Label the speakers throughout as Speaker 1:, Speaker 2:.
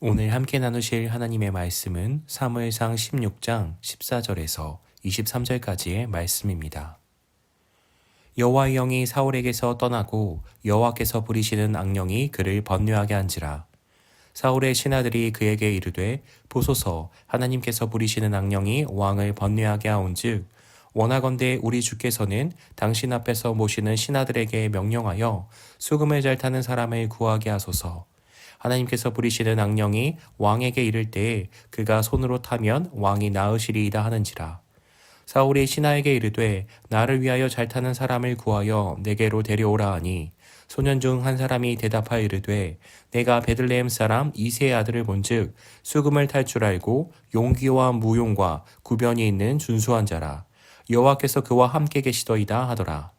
Speaker 1: 오늘 함께 나누실 하나님의 말씀은 사무엘상 16장 14절에서 23절까지의 말씀입니다. 여호와의 영이 사울에게서 떠나고 여호와께서 부리시는 악령이 그를 번뇌하게 한지라. 사울의 신하들이 그에게 이르되 보소서, 하나님께서 부리시는 악령이 왕을 번뇌하게 하온즉 원하건대 우리 주께서는 당신 앞에서 모시는 신하들에게 명령하여 수금을 잘 타는 사람을 구하게 하소서. 하나님께서 부리시는 악령이 왕에게 이를 때에 그가 손으로 타면 왕이 나으시리이다 하는지라. 사울이 신하에게 이르되 나를 위하여 잘 타는 사람을 구하여 내게로 데려오라 하니 소년 중 한 사람이 대답하여 이르되 내가 베들레헴 사람 이새의 아들을 본즉 수금을 탈 줄 알고 용기와 무용과 구변이 있는 준수한 자라. 여호와께서 그와 함께 계시더이다 하더라.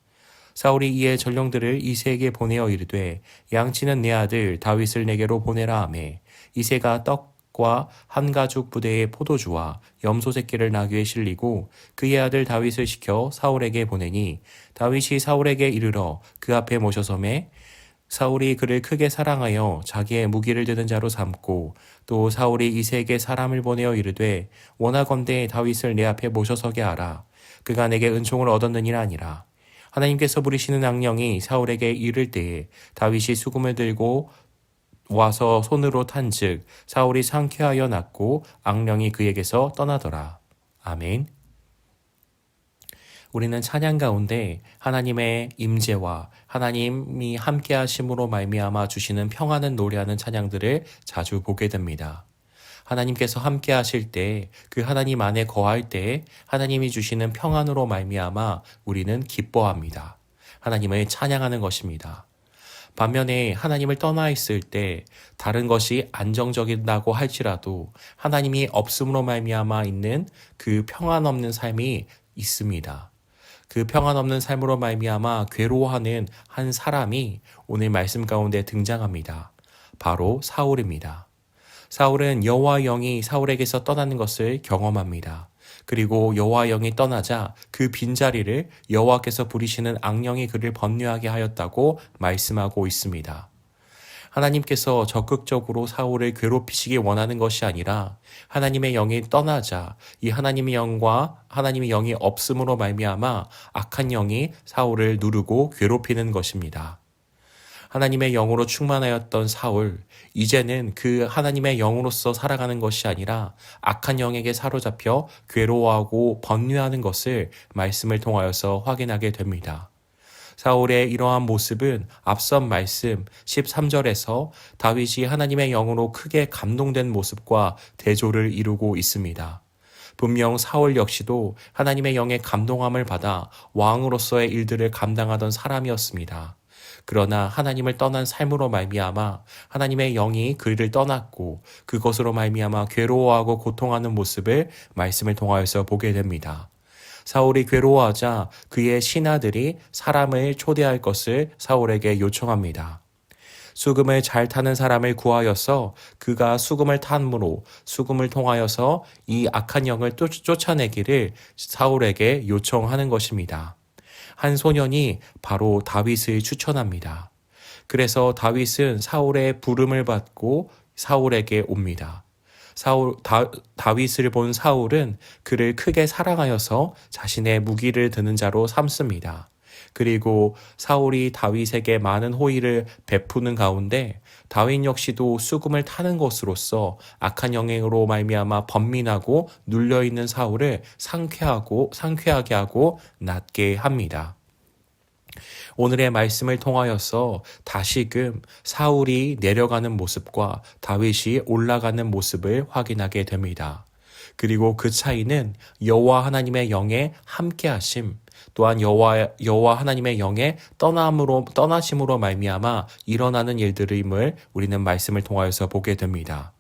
Speaker 1: 사울이 이에 전령들을 이새에게 보내어 이르되 양치는 내 아들 다윗을 내게로 보내라 하매 이새가 떡과 한 가죽 부대의 포도주와 염소 새끼를 나귀에 실리고 그의 아들 다윗을 시켜 사울에게 보내니 다윗이 사울에게 이르러 그 앞에 모셔서매 사울이 그를 크게 사랑하여 자기의 무기를 드는 자로 삼고 또 사울이 이새에게 사람을 보내어 이르되 원하건대 다윗을 내 앞에 모셔서게 하라. 그가 내게 은총을 얻었느니라 아니라. 하나님께서 부리시는 악령이 사울에게 이를 때에 다윗이 수금을 들고 와서 손으로 탄즉 사울이 상쾌하여 낫고 악령이 그에게서 떠나더라. 아멘. 우리는 찬양 가운데 하나님의 임재와 하나님이 함께 하심으로 말미암아 주시는 평안을 노래하는 찬양들을 자주 보게 됩니다. 하나님께서 함께 하실 때, 그 하나님 안에 거할 때 하나님이 주시는 평안으로 말미암아 우리는 기뻐합니다. 하나님을 찬양하는 것입니다. 반면에 하나님을 떠나 있을 때 다른 것이 안정적이라고 할지라도 하나님이 없음으로 말미암아 있는 그 평안 없는 삶이 있습니다. 그 평안 없는 삶으로 말미암아 괴로워하는 한 사람이 오늘 말씀 가운데 등장합니다. 바로 사울입니다. 사울은 여호와의 영이 사울에게서 떠나는 것을 경험합니다. 그리고 여호와의 영이 떠나자 그 빈자리를 여호와께서 부리시는 악령이 그를 번뇌하게 하였다고 말씀하고 있습니다. 하나님께서 적극적으로 사울을 괴롭히시기 원하는 것이 아니라 하나님의 영이 떠나자 이 하나님의 영과 하나님의 영이 없음으로 말미암아 악한 영이 사울을 누르고 괴롭히는 것입니다. 하나님의 영으로 충만하였던 사울, 이제는 그 하나님의 영으로서 살아가는 것이 아니라 악한 영에게 사로잡혀 괴로워하고 번뇌하는 것을 말씀을 통하여서 확인하게 됩니다. 사울의 이러한 모습은 앞선 말씀 13절에서 다윗이 하나님의 영으로 크게 감동된 모습과 대조를 이루고 있습니다. 분명 사울 역시도 하나님의 영의 감동함을 받아 왕으로서의 일들을 감당하던 사람이었습니다. 그러나 하나님을 떠난 삶으로 말미암아 하나님의 영이 그를 떠났고 그것으로 말미암아 괴로워하고 고통하는 모습을 말씀을 통하여서 보게 됩니다. 사울이 괴로워하자 그의 신하들이 사람을 초대할 것을 사울에게 요청합니다. 수금을 잘 타는 사람을 구하여서 그가 수금을 탐으로 수금을 통하여서 이 악한 영을 쫓아내기를 사울에게 요청하는 것입니다. 한 소년이 바로 다윗을 추천합니다. 그래서 다윗은 사울의 부름을 받고 사울에게 옵니다. 다윗을 본 사울은 그를 크게 사랑하여서 자신의 무기를 드는 자로 삼습니다. 그리고 사울이 다윗에게 많은 호의를 베푸는 가운데 다윗 역시도 수금을 타는 것으로서 악한 영으로 말미암아 번민하고 눌려있는 사울을 상쾌하게 하고 낫게 합니다. 오늘의 말씀을 통하여서 다시금 사울이 내려가는 모습과 다윗이 올라가는 모습을 확인하게 됩니다. 그리고 그 차이는 여호와 하나님의 영의 함께하심, 또한 여호와 하나님의 영의 떠나심으로 말미암아 일어나는 일들임을 우리는 말씀을 통하여서 보게 됩니다.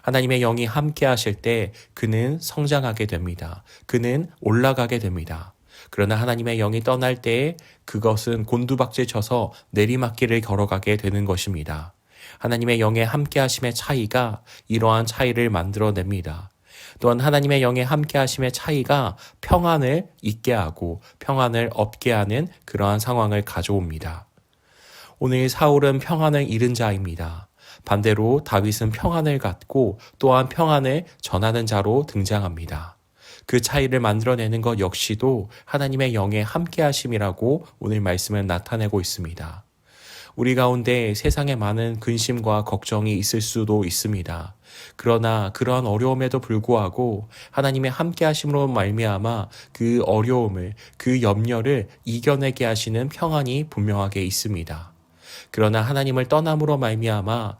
Speaker 1: 하나님의 영이 함께하실 때 그는 성장하게 됩니다. 그는 올라가게 됩니다. 그러나 하나님의 영이 떠날 때에 그것은 곤두박질 쳐서 내리막길을 걸어가게 되는 것입니다. 하나님의 영의 함께하심의 차이가 이러한 차이를 만들어냅니다. 또한 하나님의 영의 함께하심의 차이가 평안을 있게 하고 평안을 얻게 하는 그러한 상황을 가져옵니다. 오늘 사울은 평안을 잃은 자입니다. 반대로 다윗은 평안을 갖고 또한 평안을 전하는 자로 등장합니다. 그 차이를 만들어내는 것 역시도 하나님의 영의 함께하심이라고 오늘 말씀은 나타내고 있습니다. 우리 가운데 세상에 많은 근심과 걱정이 있을 수도 있습니다. 그러나 그러한 어려움에도 불구하고 하나님의 함께하심으로 말미암아 그 어려움을, 그 염려를 이겨내게 하시는 평안이 분명하게 있습니다. 그러나 하나님을 떠남으로 말미암아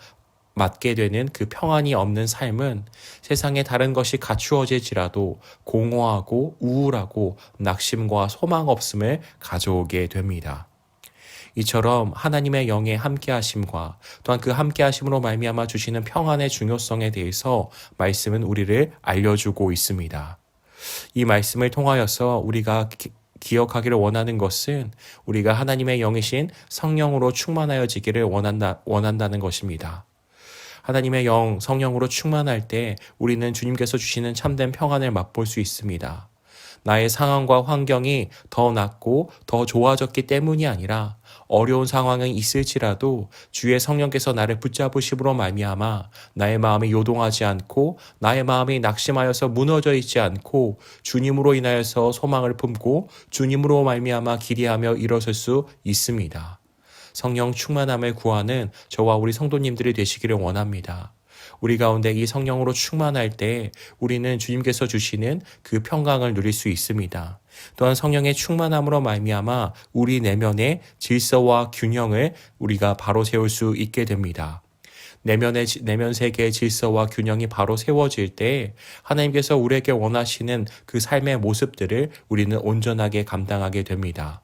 Speaker 1: 맞게 되는 그 평안이 없는 삶은 세상에 다른 것이 갖추어질지라도 공허하고 우울하고 낙심과 소망 없음을 가져오게 됩니다. 이처럼 하나님의 영의 함께하심과 또한 그 함께하심으로 말미암아 주시는 평안의 중요성에 대해서 말씀은 우리를 알려주고 있습니다. 이 말씀을 통하여서 우리가 기억하기를 원하는 것은 우리가 하나님의 영이신 성령으로 충만하여지기를 원한다는 것입니다. 하나님의 영, 성령으로 충만할 때 우리는 주님께서 주시는 참된 평안을 맛볼 수 있습니다. 나의 상황과 환경이 더 낫고 더 좋아졌기 때문이 아니라 어려운 상황이 있을지라도 주의 성령께서 나를 붙잡으심으로 말미암아 나의 마음이 요동하지 않고 나의 마음이 낙심하여서 무너져 있지 않고 주님으로 인하여서 소망을 품고 주님으로 말미암아 기대하며 일어설 수 있습니다. 성령 충만함을 구하는 저와 우리 성도님들이 되시기를 원합니다. 우리 가운데 이 성령으로 충만할 때 우리는 주님께서 주시는 그 평강을 누릴 수 있습니다. 또한 성령의 충만함으로 말미암아 우리 내면의 질서와 균형을 우리가 바로 세울 수 있게 됩니다. 내면 세계의 질서와 균형이 바로 세워질 때 하나님께서 우리에게 원하시는 그 삶의 모습들을 우리는 온전하게 감당하게 됩니다.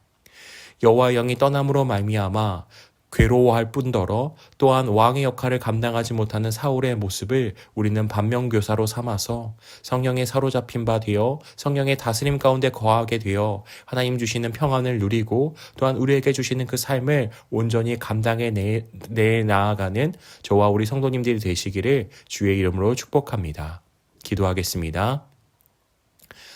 Speaker 1: 여호와의 영이 떠남으로 말미암아 괴로워할 뿐더러 또한 왕의 역할을 감당하지 못하는 사울의 모습을 우리는 반면교사로 삼아서 성령에 사로잡힌 바 되어 성령의 다스림 가운데 거하게 되어 하나님 주시는 평안을 누리고 또한 우리에게 주시는 그 삶을 온전히 감당해 내 나아가는 저와 우리 성도님들이 되시기를 주의 이름으로 축복합니다. 기도하겠습니다.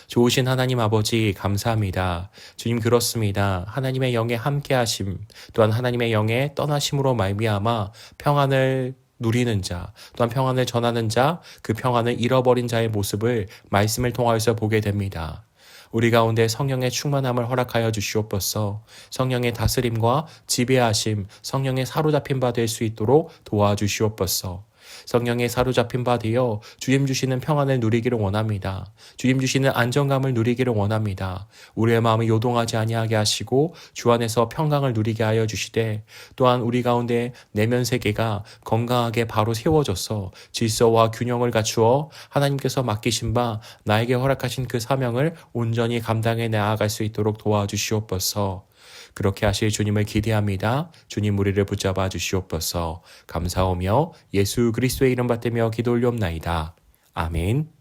Speaker 1: 좋으신 하나님 아버지 감사합니다. 주님 그렇습니다. 하나님의 영의 함께하심 또한 하나님의 영의 떠나심으로 말미암아 평안을 누리는 자 또한 평안을 전하는 자 그 평안을 잃어버린 자의 모습을 말씀을 통하여서 보게 됩니다. 우리 가운데 성령의 충만함을 허락하여 주시옵소서. 성령의 다스림과 지배하심 성령의 사로잡힌 바 될 수 있도록 도와주시옵소서. 성령에 사로잡힌 바 되어 주님 주시는 평안을 누리기를 원합니다. 주님 주시는 안정감을 누리기를 원합니다. 우리의 마음이 요동하지 아니하게 하시고 주 안에서 평강을 누리게 하여 주시되 또한 우리 가운데 내면 세계가 건강하게 바로 세워져서 질서와 균형을 갖추어 하나님께서 맡기신 바 나에게 허락하신 그 사명을 온전히 감당해 나아갈 수 있도록 도와주시옵소서. 그렇게 하실 주님을 기대합니다. 주님 우리를 붙잡아 주시옵소서. 감사하며 예수 그리스도의 이름 받들며 기도 올리옵나이다. 아멘.